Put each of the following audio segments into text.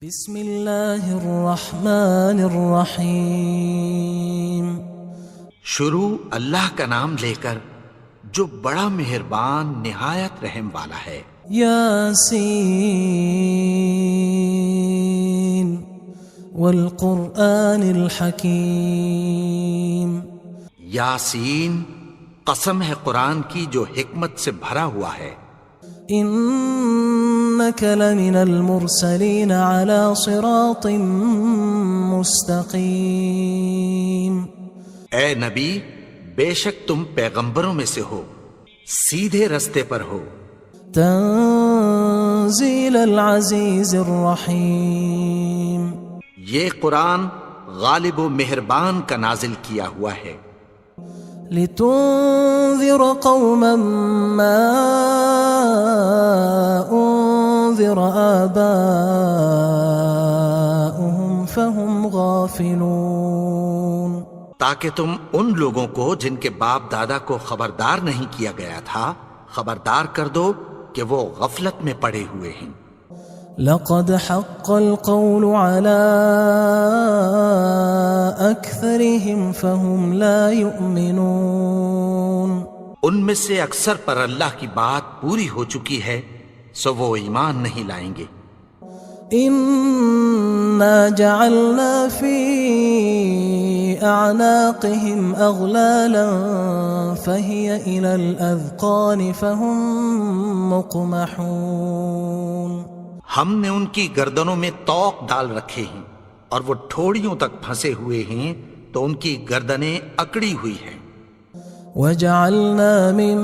بسم اللہ الرحمن الرحیم۔ شروع اللہ کا نام لے کر جو بڑا مہربان نہایت رحم والا ہے۔ یاسین والقرآن الحکیم۔ یاسین، قسم ہے قرآن کی جو حکمت سے بھرا ہوا ہے۔ انک لمن المرسلین علی صراط مستقیم۔ اے نبی، بے شک تم پیغمبروں میں سے ہو، سیدھے رستے پر ہو۔ تنزیل العزیز الرحیم۔ یہ قرآن غالب و مہربان کا نازل کیا ہوا ہے۔ لتنذر قوما ما انذر آباؤهم فهم غافلون۔ تاکہ تم ان لوگوں کو جن کے باپ دادا کو خبردار نہیں کیا گیا تھا خبردار کر دو کہ وہ غفلت میں پڑے ہوئے ہیں۔ لقد حق القول على أكثرهم فهم لا يؤمنون۔ ان میں سے اکثر پر اللہ کی بات پوری ہو چکی ہے سو وہ ایمان نہیں لائیں گے۔ إنا جعلنا في أعناقهم أغلالا فهي إلى الأذقان فهم مقمحون۔ ہم نے ان کی گردنوں میں طوق ڈال رکھے ہیں اور وہ ٹھوڑیوں تک پھنسے ہوئے ہیں تو ان کی گردنیں اکڑی ہوئی ہیں۔ وجعلنا من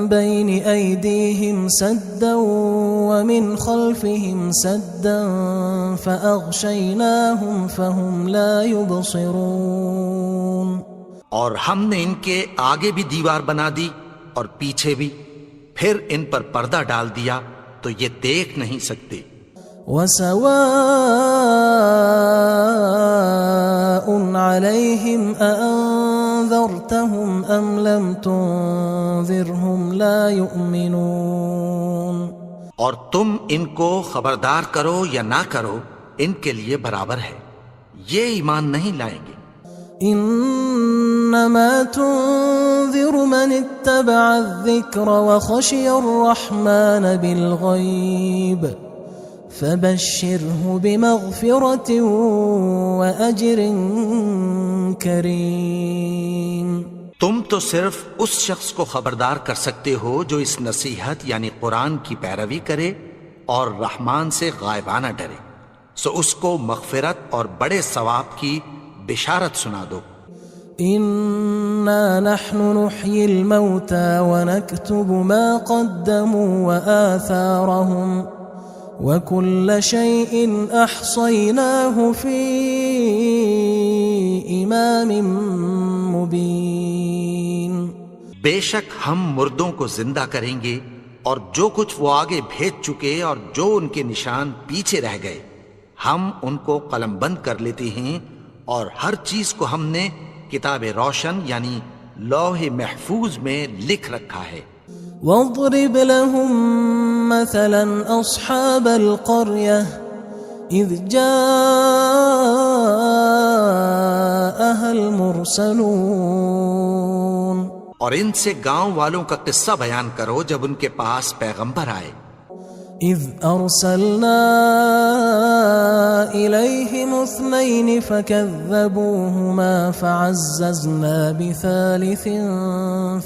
بين أيديهم سدا ومن خلفهم سدا فأغشيناهم فهم لا يبصرون۔ اور ہم نے ان کے آگے بھی دیوار بنا دی اور پیچھے بھی، پھر ان پر پردہ ڈال دیا تو یہ دیکھ نہیں سکتے۔ وسواء عليهم أأنذرتهم أم لم تنذرهم لا يؤمنون۔ اور تم ان کو خبردار کرو یا نہ کرو ان کے لیے برابر ہے، یہ ایمان نہیں لائیں گے۔ انما تنذر من اتبع الذکر وخشی الرحمن بالغیب فبشره بمغفرة وأجر کریم۔ تم تو صرف اس شخص کو خبردار کر سکتے ہو جو اس نصیحت یعنی قرآن کی پیروی کرے اور رحمان سے غائبانہ ڈرے، سو اس کو مغفرت اور بڑے ثواب کی بشارت سنا دو۔ انا نحن نحيي الموتى ونكتب ما قدموا وآثارهم وكل شيء احصيناه في امام مبين۔ بے شک ہم مردوں کو زندہ کریں گے اور جو کچھ وہ آگے بھیج چکے اور جو ان کے نشان پیچھے رہ گئے ہم ان کو قلم بند کر لیتے ہیں، اور ہر چیز کو ہم نے کتاب روشن یعنی لوح محفوظ میں لکھ رکھا ہے۔ واضرب لهم مثلا اصحاب القرية اذ جاءها المرسلون۔ اور ان سے گاؤں والوں کا قصہ بیان کرو جب ان کے پاس پیغمبر آئے۔ اذ ارسلنا الیہم اثنین فکذبوہما فعززنا بثالث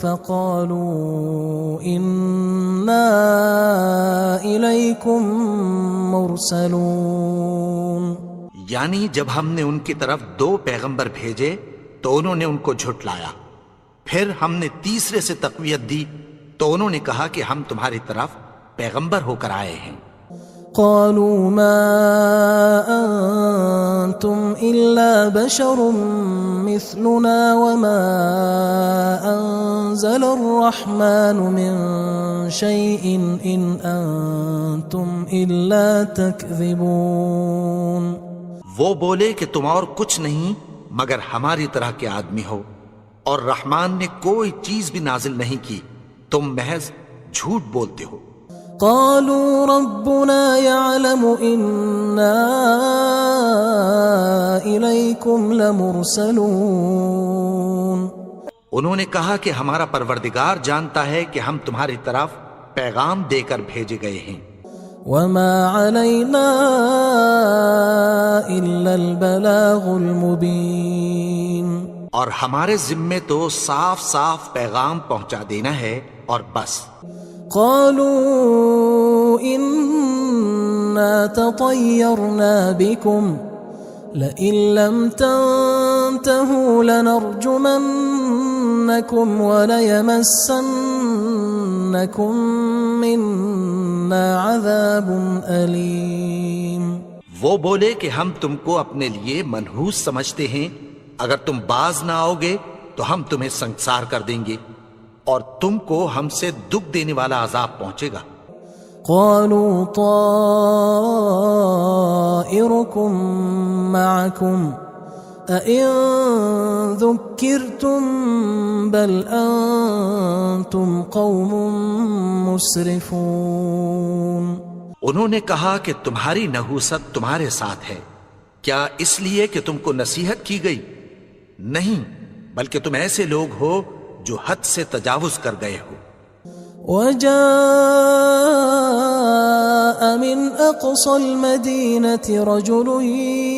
فقالوا انا الیکم مرسلون۔ یعنی جب ہم نے ان کی طرف 2 پیغمبر بھیجے تو انہوں نے ان کو جھٹلایا، پھر ہم نے تیسرے سے تقویت دی تو انہوں نے کہا کہ ہم تمہاری طرف پیغمبر ہو کر آئے ہیں۔ قالوا ما انتم الا بشر مثلنا وما انزل الرحمن من شيء ان انتم الا تكذبون۔ وہ بولے کہ تم اور کچھ نہیں مگر ہماری طرح کے آدمی ہو، اور رحمان نے کوئی چیز بھی نازل نہیں کی، تم محض جھوٹ بولتے ہو۔ قالوا ربنا يعلم إنا إليكم لمرسلون. انہوں نے کہا کہ ہمارا پروردگار جانتا ہے کہ ہم تمہاری طرف پیغام دے کر بھیجے گئے ہیں. وما علينا إلا البلاغ المبين. اور ہمارے ذمے تو صاف صاف پیغام پہنچا دینا ہے اور بس. قالوا إنا تطيرنا بكم لئن لم تنتهوا لنرجمنكم وليمسنكم منا عذاب أليم. وہ بولے کہ ہم تم کو اپنے لیے منحوس سمجھتے ہیں، اگر تم باز نہ آؤ گے تو ہم تمہیں سنسار کر دیں گے اور تم کو ہم سے دکھ دینے والا عذاب پہنچے گا. قالوا طائركم معكم أئن ذكرتم بل أنتم قوم مسرفون. انہوں نے کہا کہ تمہاری نحوست تمہارے ساتھ ہے، کیا اس لیے کہ تم کو نصیحت کی گئی؟ نہیں، بلکہ تم ایسے لوگ ہو جو حد سے تجاوز کر گئے ہو. وجاء من أقصى المدينة رجل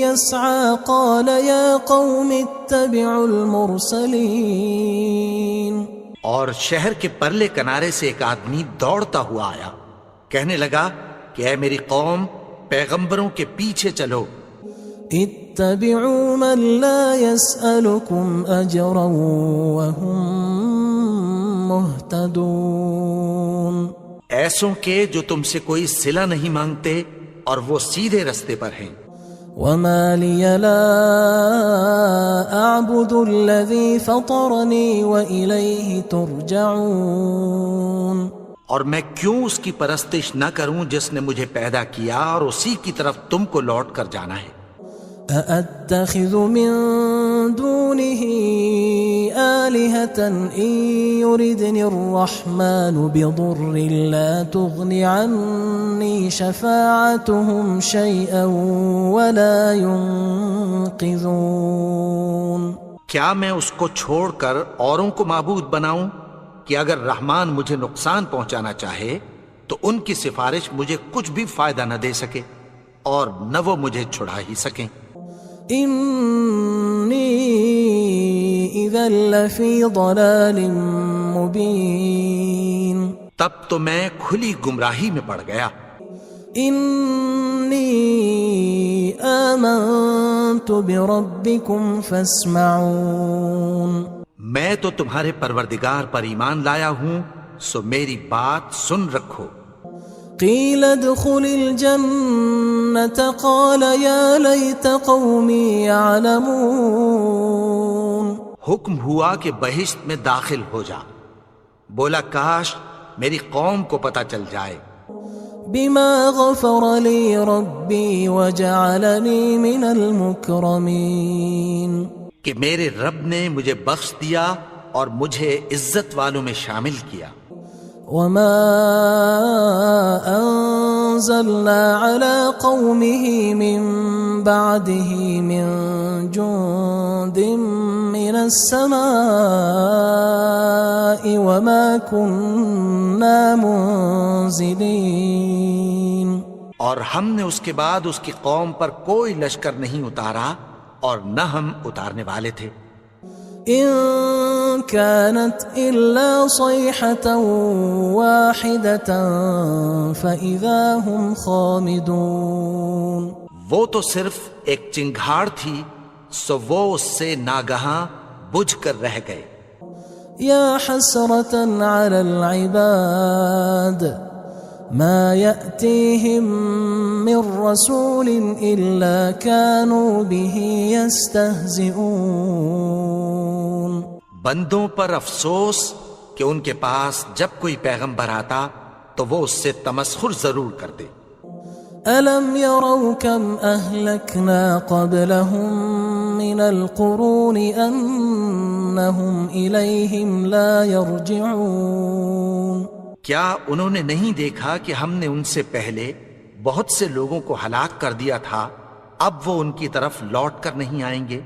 يسعى قال يا قوم اتبعوا المرسلين. اور شہر کے پرلے کنارے سے ایک آدمی دوڑتا ہوا آیا، کہنے لگا کہ اے میری قوم، پیغمبروں کے پیچھے چلو. اتبعوا من لا يسألكم أجرا وهم مهتدون. ایسوں کے جو تم سے کوئی صلہ نہیں مانگتے اور وہ سیدھے رستے پر ہیں. وما لي لا أعبد الذي فطرني وإليه ترجعون. اور میں کیوں اس کی پرستش نہ کروں جس نے مجھے پیدا کیا اور اسی کی طرف تم کو لوٹ کر جانا ہے. أأتخذ من دونه آلهة إن يردني الرحمن بضر لا تغن عني شفاعتهم شيئا ولا ينقذون. کیا میں اس کو چھوڑ کر اوروں کو معبود بناؤں کہ اگر رحمان مجھے نقصان پہنچانا چاہے تو ان کی سفارش مجھے کچھ بھی فائدہ نہ دے سکے اور نہ وہ مجھے چھڑا ہی سکیں. إني إذا لفي ضلال مبين. تب تو میں کھلی گمراہی میں پڑ گیا. إني آمنت بربكم فاسمعون. میں تو تمہارے پروردگار پر ایمان لایا ہوں، سو میری بات سن رکھو. قيل ادخل الجنة قال يا ليت قومي يعلمون. حکم ہوا کہ بہشت میں داخل ہو جا. بولا کاش میری قوم کو پتہ چل جائے. بما غفر لي ربي وجعلني من المكرمين. کہ میرے رب نے مجھے بخش دیا اور مجھے عزت والوں میں شامل کیا. وما أنزلنا على قومه من بعده من جند من السماء وما كنا منزلين. اور ہم نے اس کے بعد اس کی قوم پر کوئی لشکر نہیں اتارا اور نہ ہم اتارنے والے تھے. إن كانت إلا صيحة واحدة فإذا هم خامدون. وہ تو صرف ایک چنگھاڑ تھی، سو وہ اس سے ناگہاں بجھ کر رہ گئے. يا حسرة على العباد ما يأتيهم من رسول إلا كانوا به يستهزئون. بندوں پر افسوس کہ ان کے پاس جب کوئی پیغمبر آتا تو وہ اس سے تمسخر ضرور کرتے. ألم يروا كم أهلكنا قبلهم من القرون أنهم إليهم لا يرجعون. کیا انہوں نے نہیں دیکھا کہ ہم نے ان سے پہلے بہت سے لوگوں کو ہلاک کر دیا تھا، اب وہ ان کی طرف لوٹ کر نہیں آئیں گے؟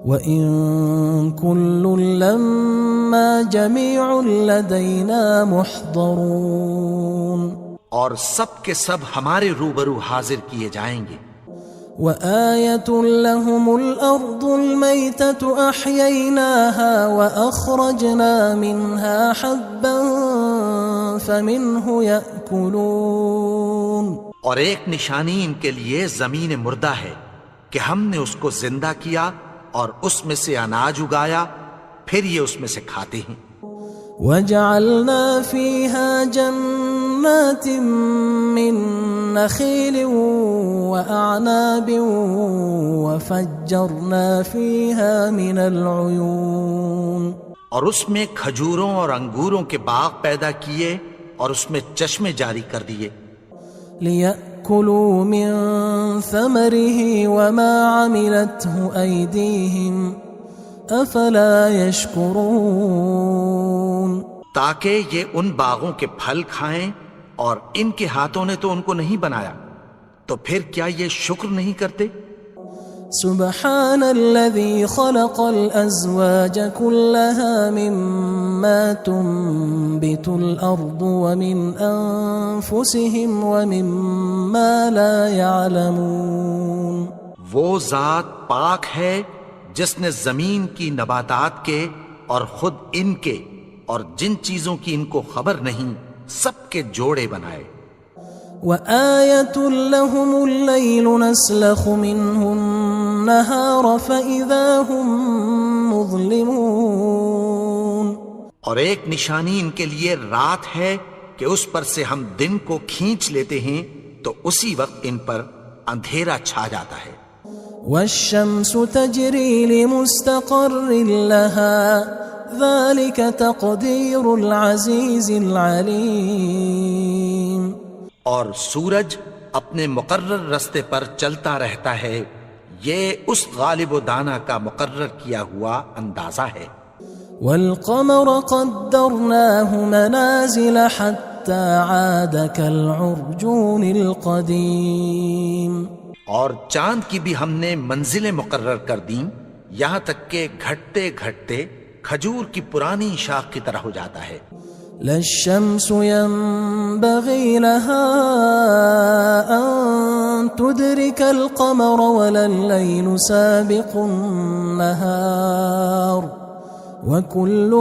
وَإِن كُلٌّ لَمَّا جَمِيعٌ لَدَيْنَا مُحْضَرُونَ، اور سب کے سب ہمارے روبرو حاضر کیے جائیں گے۔ وَآيَةٌ لَهُمُ الْأَرْضُ الْمَيْتَةُ أَحْيَيْنَاهَا وَأَخْرَجْنَا مِنْهَا حَبًّا فَمِنْهُ يَأْكُلُونَ، اور ایک نشانی ان کے لیے زمین مردہ ہے کہ ہم نے اس کو زندہ کیا اور اس میں سے اناج اگایا، پھر یہ اس میں سے کھاتے ہیں۔ وَجَعَلْنَا فِيهَا جَنَّاتٍ مِّن نَخِيلٍ وَأَعْنَابٍ وَفَجَّرْنَا فِيهَا مِنَ الْعُيُونِ، اور اس میں کھجوروں اور انگوروں کے باغ پیدا کیے اور اس میں چشمے جاری کر دیے، لِيَأْكُلُوا مِن ثَمَرِهِ وَمَا عَمِلَتْهُ أَيْدِيهِمْ أَفَلَا يَشْكُرُونَ، تاکہ یہ ان باغوں کے پھل کھائیں، اور ان کے ہاتھوں نے تو ان کو نہیں بنایا، تو پھر کیا یہ شکر نہیں کرتے؟ سبحان الذي خلق الأزواج كلها مما تنبت الأرض ومن أنفسهم ومما لا يعلمون، وہ ذات پاک ہے جس نے زمین کی نباتات کے اور خود ان کے اور جن چیزوں کی ان کو خبر نہیں سب کے جوڑے بنائے۔ وآية لهم الليل نسلخ منه النهار فإذا هم مظلمون، اور ایک نشانی ان کے لیے رات ہے کہ اس پر سے ہم دن کو کھینچ لیتے ہیں تو اسی وقت ان پر اندھیرا چھا جاتا ہے۔ والشمس تجري لمستقر لها ذلك تقدير العزيز العليم، اور سورج اپنے مقرر رستے پر چلتا رہتا ہے، یہ اس غالب و دانا کا مقرر کیا ہوا اندازہ ہے۔ والقمر قدرناه منازل حتى عاد كالعرجون القديم، اور چاند کی بھی ہم نے منزلیں مقرر کر دیں، یہاں تک کہ گھٹتے گھٹتے کھجور کی پرانی شاخ کی طرح ہو جاتا ہے۔ لا الشمس ينبغي لها أن تدرك القمر ولا الليل سابق النهار وكل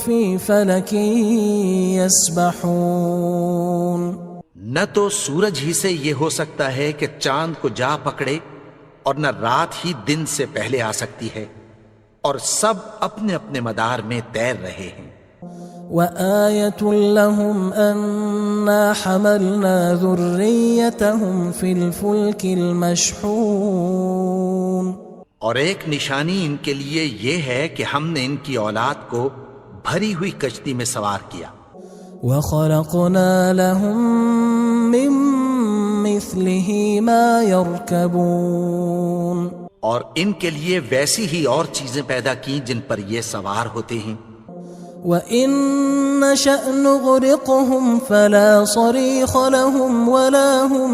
في فلك يسبحون، نہ تو سورج ہی سے یہ ہو سکتا ہے کہ چاند کو جا پکڑے، اور نہ رات ہی دن سے پہلے آ سکتی ہے، اور سب اپنے اپنے مدار میں تیر رہے ہیں۔ وآية لهم أنا حملنا ذريتهم في الفلك المشحون، اور ایک نشانی ان کے لیے یہ ہے کہ ہم نے ان کی اولاد کو بھری ہوئی کشتی میں سوار کیا۔ وخلقنا لهم من مثله ما يركبون، اور ان کے لیے ویسی ہی اور چیزیں پیدا کی جن پر یہ سوار ہوتے ہیں۔ وَإِن نَّشَأْ نُغْرِقْهُمْ فَلَا صَرِيخَ لَهُمْ وَلَا هُمْ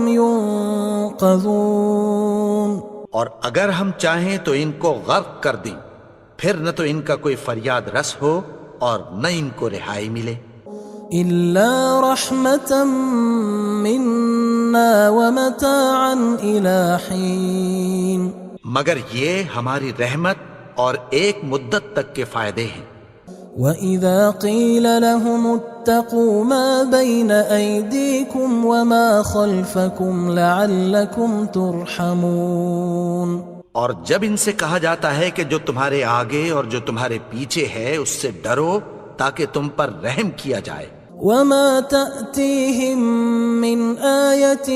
يُنقَذُونَ، اور اگر ہم چاہیں تو ان کو غرق کر دیں، پھر نہ تو ان کا کوئی فریاد رس ہو اور نہ ان کو رہائی ملے۔ إِلَّا رَحْمَةً مِنَّا وَمَتَاعًا إِلَى حِينٍ، مگر یہ ہماری رحمت اور ایک مدت تک کے فائدے ہیں۔ وَإِذَا قِيلَ لَهُمُ اتَّقُوا مَا بَيْنَ أَيْدِيكُمْ وَمَا خَلْفَكُمْ لَعَلَّكُمْ تُرْحَمُونَ، اور جب ان سے کہا جاتا ہے کہ جو تمہارے آگے اور جو تمہارے پیچھے ہے اس سے ڈرو تاکہ تم پر رحم کیا جائے۔ وَمَا تَأْتِيهِم مِّنْ آيَةٍ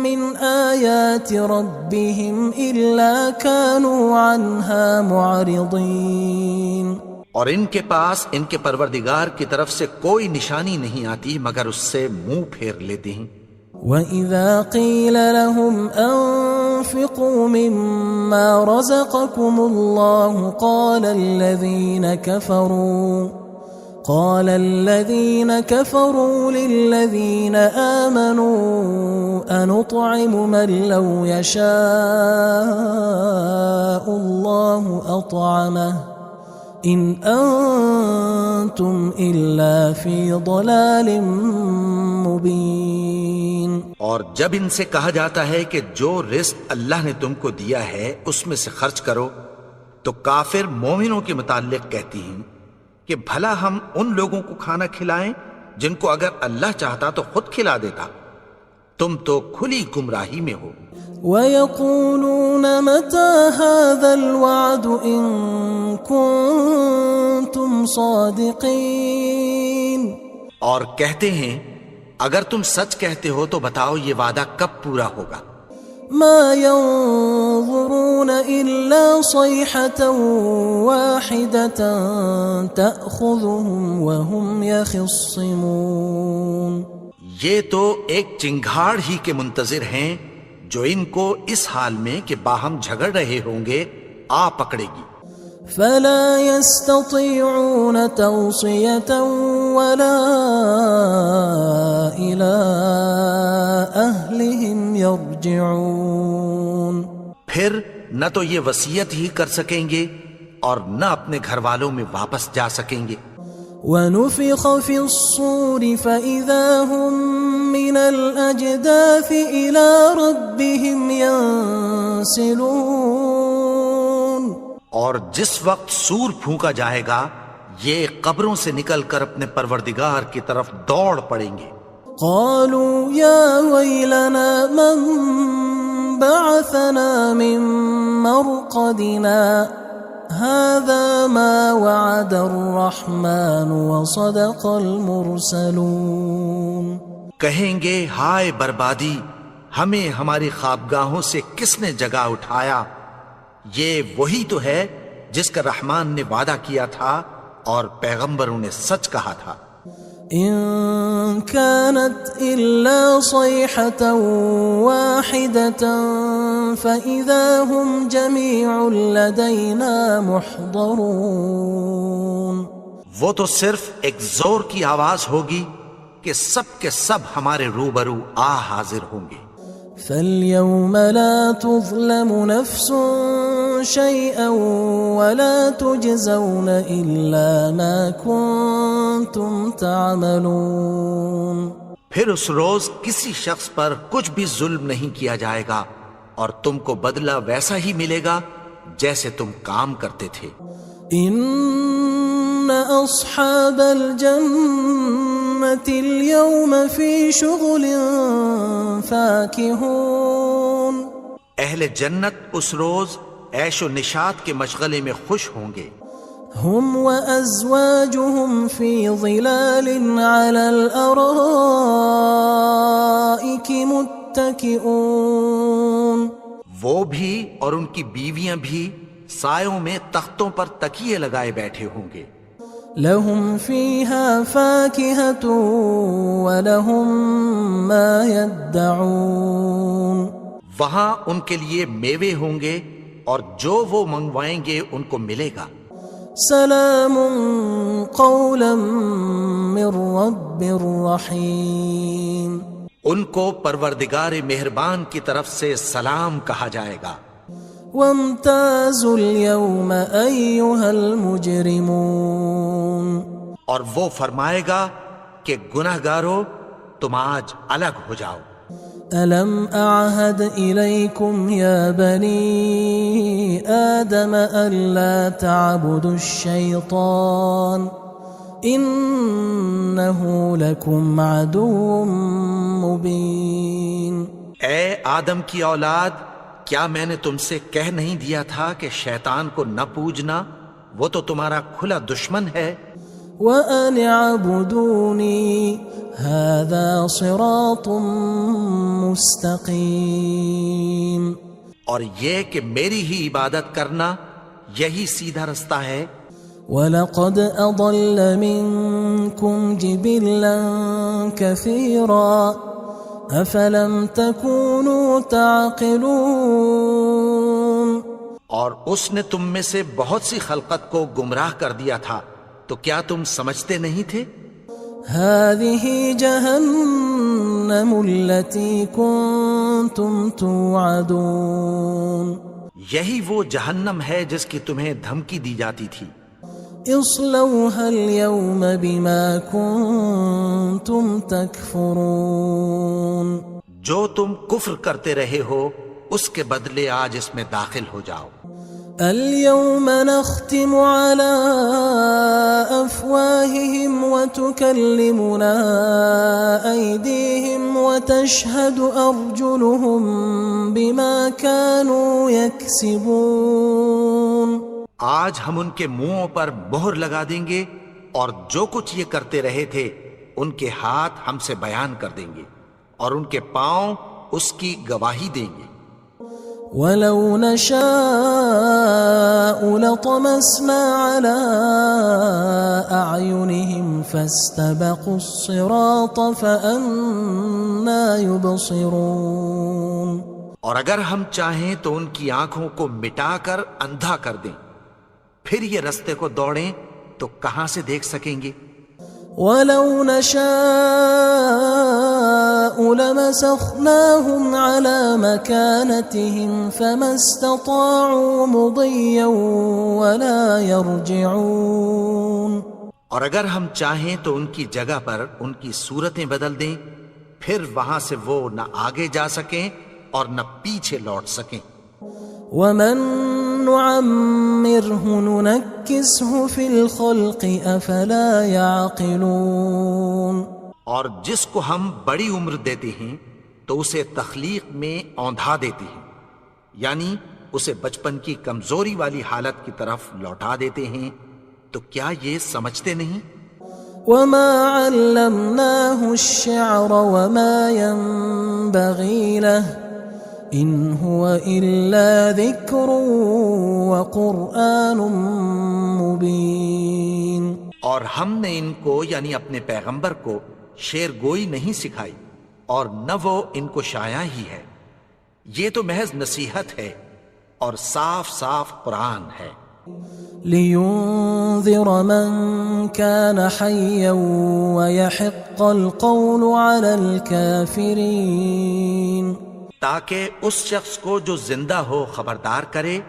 مِّنْ آيَاتِ رَبِّهِمْ إِلَّا كَانُوا عَنْهَا مُعْرِضِينَ، اور ان کے پاس ان کے پروردگار کی طرف سے کوئی نشانی نہیں آتی مگر اس سے منہ پھیر لیتے ہیں۔ وَإِذَا قِيلَ لَهُمْ أَنفِقُوا مِمَّا رَزَقَكُمُ اللَّهُ قال الذين كفروا للذين آمنوا أنطعم من لو يشاء الله أطعمه إن أنتم إلا في ضلال مبين. اور جب ان سے کہا جاتا ہے کہ جو رزق اللہ نے تم کو دیا ہے اس میں سے خرچ کرو، تو کافر مومنوں کے متعلق کہتی ہیں کہ بھلا ہم ان لوگوں کو کھانا کھلائیں جن کو اگر اللہ چاہتا تو خود کھلا دیتا. تم تو کھلی گمراہی میں ہو. وَيَقُولُونَ مَتَى هَذَا الْوَعْدُ إِن كُنتُمْ صَادِقِينَ. اور کہتے ہیں اگر تم سچ کہتے ہو تو بتاؤ یہ وعدہ کب پورا ہوگا. ما ينظرون إلا صيحة واحدة تأخذهم وهم يخصمون. یہ تو ایک چنگھاڑ ہی کے منتظر ہیں جو ان کو اس حال میں کہ باہم جھگڑ رہے ہوں گے آ پکڑے گی. فلا يستطيعون توصية ولا إلى أهلهم يرجعون. پھر نہ تو یہ وصیت ہی کر سکیں گے اور نہ اپنے گھر والوں میں واپس جا سکیں گے. ونفخ في الصور فإذا هم من الأجداث إلى ربهم ينسلون. اور جس وقت سور پھونکا جائے گا یہ قبروں سے نکل کر اپنے پروردگار کی طرف دوڑ پڑیں گے. قالوا يا ويلنا من بعثنا من مرقدنا هذا ما وعد الرحمن وصدق المرسلون. کہیں گے ہائے بربادی، ہمیں ہماری خوابگاہوں سے کس نے جگا اٹھایا. یہ وہی تو ہے جس کا رحمان نے وعدہ کیا تھا اور پیغمبروں نے سچ کہا تھا. إن كانت إلا صيحة واحدة فإذا هم جميع لدينا محضرون. وہ تو صرف ایک زور کی آواز ہوگی کہ سب کے سب ہمارے روبرو آ حاضر ہوں گے. فاليوم لا تظلم نفس شيئا ولا تجزون إلا ما كنتم تعملون. پھر اس روز کسی شخص پر کچھ بھی ظلم نہیں کیا جائے گا اور تم کو بدلہ ویسا ہی ملے گا جیسے تم کام کرتے تھے. إن أصحاب الجنة اليوم في شغل فاكهون. اہل جنت اس روز عیش و نشاط کے مشغلے میں خوش ہوں گے. هم وأزواجهم في ظلال على الأرائك متكئون. وہ بھی اور ان کی بیویاں بھی سایوں میں تختوں پر تکیے لگائے بیٹھے ہوں گے. لهم فيها فاكهة ولهم ما يدعون. وہاں ان کے لیے میوے ہوں گے اور جو وہ منگوائیں گے ان کو ملے گا. سلام قولا من رب رحیم. ان کو پروردگار مہربان کی طرف سے سلام کہا جائے گا. وامتازوا اليوم أيها المجرمون. اور وہ فرمائے گا کہ گناہگارو تم آج الگ ہو جاؤ. ألم أعهد إليكم يا بني آدم ألا تعبدوا الشيطان إنه لكم عدو مبين. اے آدم کی اولاد، کیا میں نے تم سے کہہ نہیں دیا تھا کہ شیطان کو نہ پوجنا، وہ تو تمہارا کھلا دشمن ہے. وَأَنِ اعْبُدُونِي هَذَا صِرَاطٌ مُسْتَقِيمٌ. اور یہ کہ میری ہی عبادت کرنا یہی سیدھا رستہ ہے. وَلَقَدْ أَضَلَّ مِنْكُمْ جِبِلًّا كَثِيرًا أَفَلَمْ تَكُونُوا تَعْقِلُونَ. اور اس نے تم میں سے بہت سی خلقت کو گمراہ کر دیا تھا، تو کیا تم سمجھتے نہیں تھے؟ هذه جهنم التي كنتم توعدون یہی وہ جہنم ہے جس کی تمہیں دھمکی دی جاتی تھی۔ اصلوها اليوم بما كنتم تكفرون جو تم کفر کرتے رہے ہو اس کے بدلے آج اس میں داخل ہو جاؤ۔ اليوم نختم على أفواههم وتكلمنا أيديهم وتشهد أرجلهم بما كانوا يكسبون آج ہم ان کے منہوں پر مہر لگا دیں گے اور جو کچھ یہ کرتے رہے تھے ان کے ہاتھ ہم سے بیان کر دیں گے اور ان کے پاؤں اس کی گواہی دیں گے۔ وَلَوْ نَشَاءُ لَطَمَسْنَا عَلَىٰ أَعْيُنِهِمْ فَاسْتَبَقُوا الصِّرَاطَ فَأَنَّىٰ يُبْصِرُونَ اور اگر ہم چاہیں تو ان کی آنکھوں کو مٹا کر اندھا کر دیں، پھر یہ رستے کو دوڑیں تو کہاں سے دیکھ سکیں گے؟ وَلَوْ نَشَاءُ لَمَسَخْنَاهُمْ عَلَىٰ مَكَانَتِهِمْ فَمَا اسْتَطَاعُوا مُضِيًّا وَلَا يَرْجِعُونَ اور اگر ہم چاہیں تو ان کی جگہ پر ان کی صورتیں بدل دیں، پھر وہاں سے وہ نہ آگے جا سکیں اور نہ پیچھے لوٹ سکیں۔ وَمَن نُعَمِّرْهُ نُنَكِّسْهُ فِي الْخَلْقِ أَفَلَا يَعْقِلُونَ اور جس کو ہم بڑی عمر دیتے ہیں تو اسے تخلیق میں اوندھا دیتے ہیں، یعنی اسے بچپن کی کمزوری والی حالت کی طرف لوٹا دیتے ہیں، تو کیا یہ سمجھتے نہیں؟ وَمَا عَلَّمْنَاهُ الشِّعْرَ وَمَا يَنبَغِي لَهُ إِنْ هُوَ إِلَّا ذِكْرٌ وَقُرْآنٌ مُبِينٌ اور ہم نے ان کو یعنی اپنے پیغمبر کو شعر گوئی نہیں سکھائی اور نہ وہ ان کو شایع ہی ہے، یہ تو محض نصیحت ہے اور صاف صاف قرآن ہے۔ لِيُنذِرَ مَن كَانَ حَيًّا وَيَحِقَّ الْقَوْلُ عَلَى الْكَافِرِينَ تاکہ اس شخص کو جو زندہ ہو خبردار کرے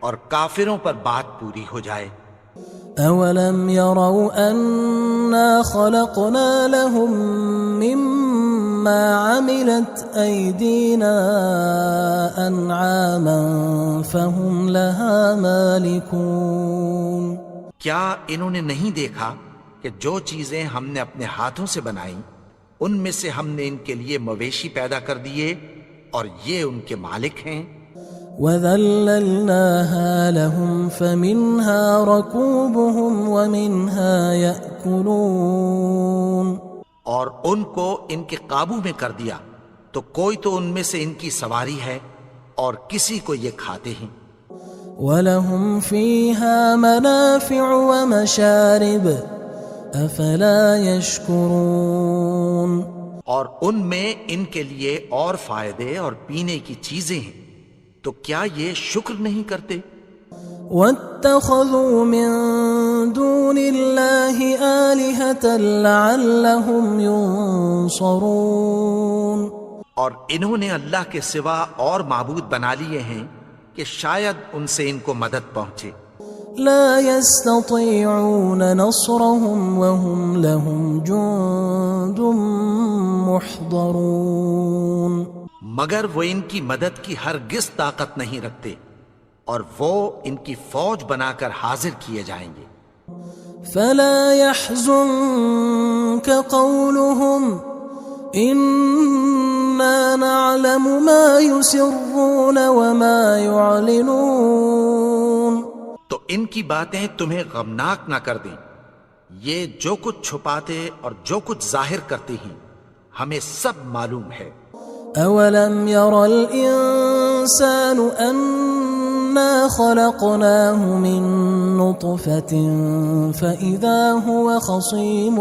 اور کافروں پر بات پوری ہو جائے۔ أَوَلَمْ يَرَوْا أَنَّا خَلَقْنَا لَهُم مِّمَّا عَمِلَتْ أَيْدِينَا أَنْعَامًا فَهُمْ لَهَا مَالِكُونَ کیا انہوں نے نہیں دیکھا کہ جو چیزیں ہم نے اپنے ہاتھوں سے بنائیں ان میں سے ہم نے ان کے لیے مویشی پیدا کر دیے اور یہ ان کے مالک ہیں۔ وَذَلَّلْنَاهَا لَهُمْ فَمِنْهَا رَكُوبُهُمْ وَمِنْهَا يَأْكُلُونَ اور ان کو ان کے قابو میں کر دیا تو کوئی تو ان میں سے ان کی سواری ہے اور کسی کو یہ کھاتے ہیں۔ وَلَهُمْ فِيهَا مَنَافِعُ وَمَشَارِبُ أَفَلَا يَشْكُرُونَ اور ان میں ان کے لیے اور فائدے اور پینے کی چیزیں ہیں، تو کیا یہ شکر نہیں کرتے؟ وَاتَّخَذُوا مِن دُونِ اللَّهِ آلِهَةً لَعَلَّهُمْ يُنصَرُونَ اور انہوں نے اللہ کے سوا اور معبود بنا لیے ہیں کہ شاید ان سے ان کو مدد پہنچے۔ لا يستطيعون نصرهم وهم لهم جند محضرون مگر وہ ان کی مدد کی ہرگز طاقت نہیں رکھتے اور وہ ان کی فوج بنا کر حاضر کیے جائیں گے۔ فلا يحزنك قولهم إنا نعلم ما يسرون وما يعلنون تو ان کی باتیں تمہیں غمناک نہ کر دیں، یہ جو کچھ چھپاتے اور جو کچھ ظاہر کرتے ہیں ہمیں سب معلوم ہے۔ أولم ير الإنسان أنا خلقناه من نطفة فإذا هو خصيم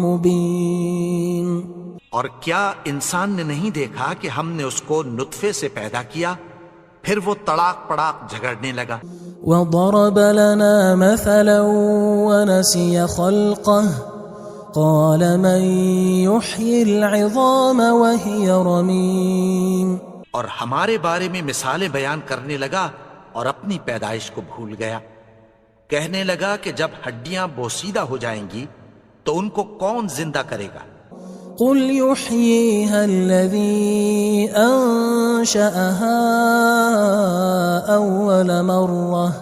مبين اور کیا انسان نے نہیں دیکھا کہ ہم نے اس کو نطفے سے پیدا کیا، پھر وہ تڑاک پڑاک جھگڑنے لگا۔ وضرب لنا مثلا ونسي خلقه قال من يحيي العظام وهي رميم اور ہمارے بارے میں مثالیں بیان کرنے لگا اور اپنی پیدائش کو بھول گیا. کہنے لگا کہ جب ہڈیاں بوسیدہ ہو جائیں گی تو ان کو کون زندہ کرے گا؟ قل يحييها الذي أنشأها أول مرة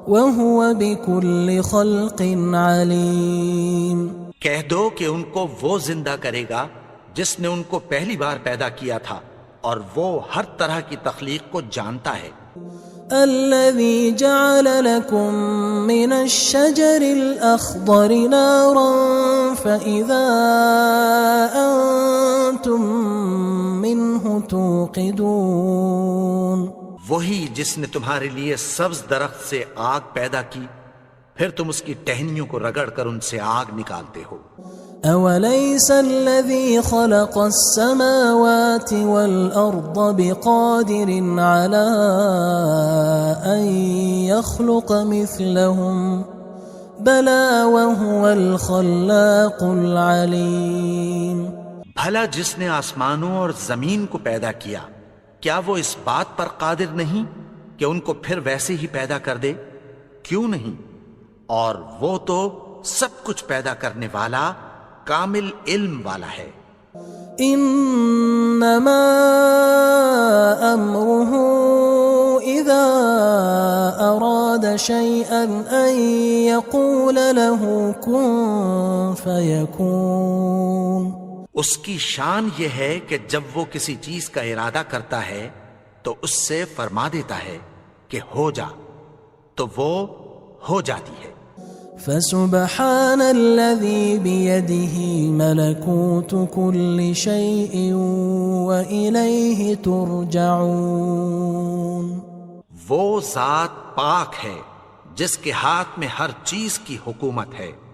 وهو بكل خلق عليم. کہہ دو کہ ان کو وہ زندہ کرے گا جس نے ان کو پہلی بار پیدا کیا تھا اور وہ ہر طرح کی تخلیق کو جانتا ہے. الذي جعل لكم من الشجر الأخضر نارا فإذا أنتم منه توقدون. وہی جس نے تمہارے لیے سبز درخت سے آگ پیدا کی پھر تم اس کی ٹہنیوں کو رگڑ کر ان سے آگ نکالتے ہو. أوليس الذي خلق السماوات والأرض بقادر على أن يخلق مثلهم بلى وهو الخلاق العليم. بھلا جس نے آسمانوں اور زمین کو پیدا کیا کیا وہ اس بات پر قادر نہیں کہ ان کو پھر ویسے ہی پیدا کر دے؟ کیوں نہیں؟ اور وہ تو سب کچھ پیدا کرنے والا کامل علم والا ہے. انما امره اذا اراد شيئا ان يقول له كن فيكون. اس کی شان یہ ہے کہ جب وہ کسی چیز کا ارادہ کرتا ہے تو اس سے فرما دیتا ہے کہ ہو جا تو وہ ہو جاتی ہے. فسبحان الذي بيده ملكوت كل شيء وإليه ترجعون. وہ ذات پاک ہے جس کے ہاتھ میں ہر چیز کی حکومت ہے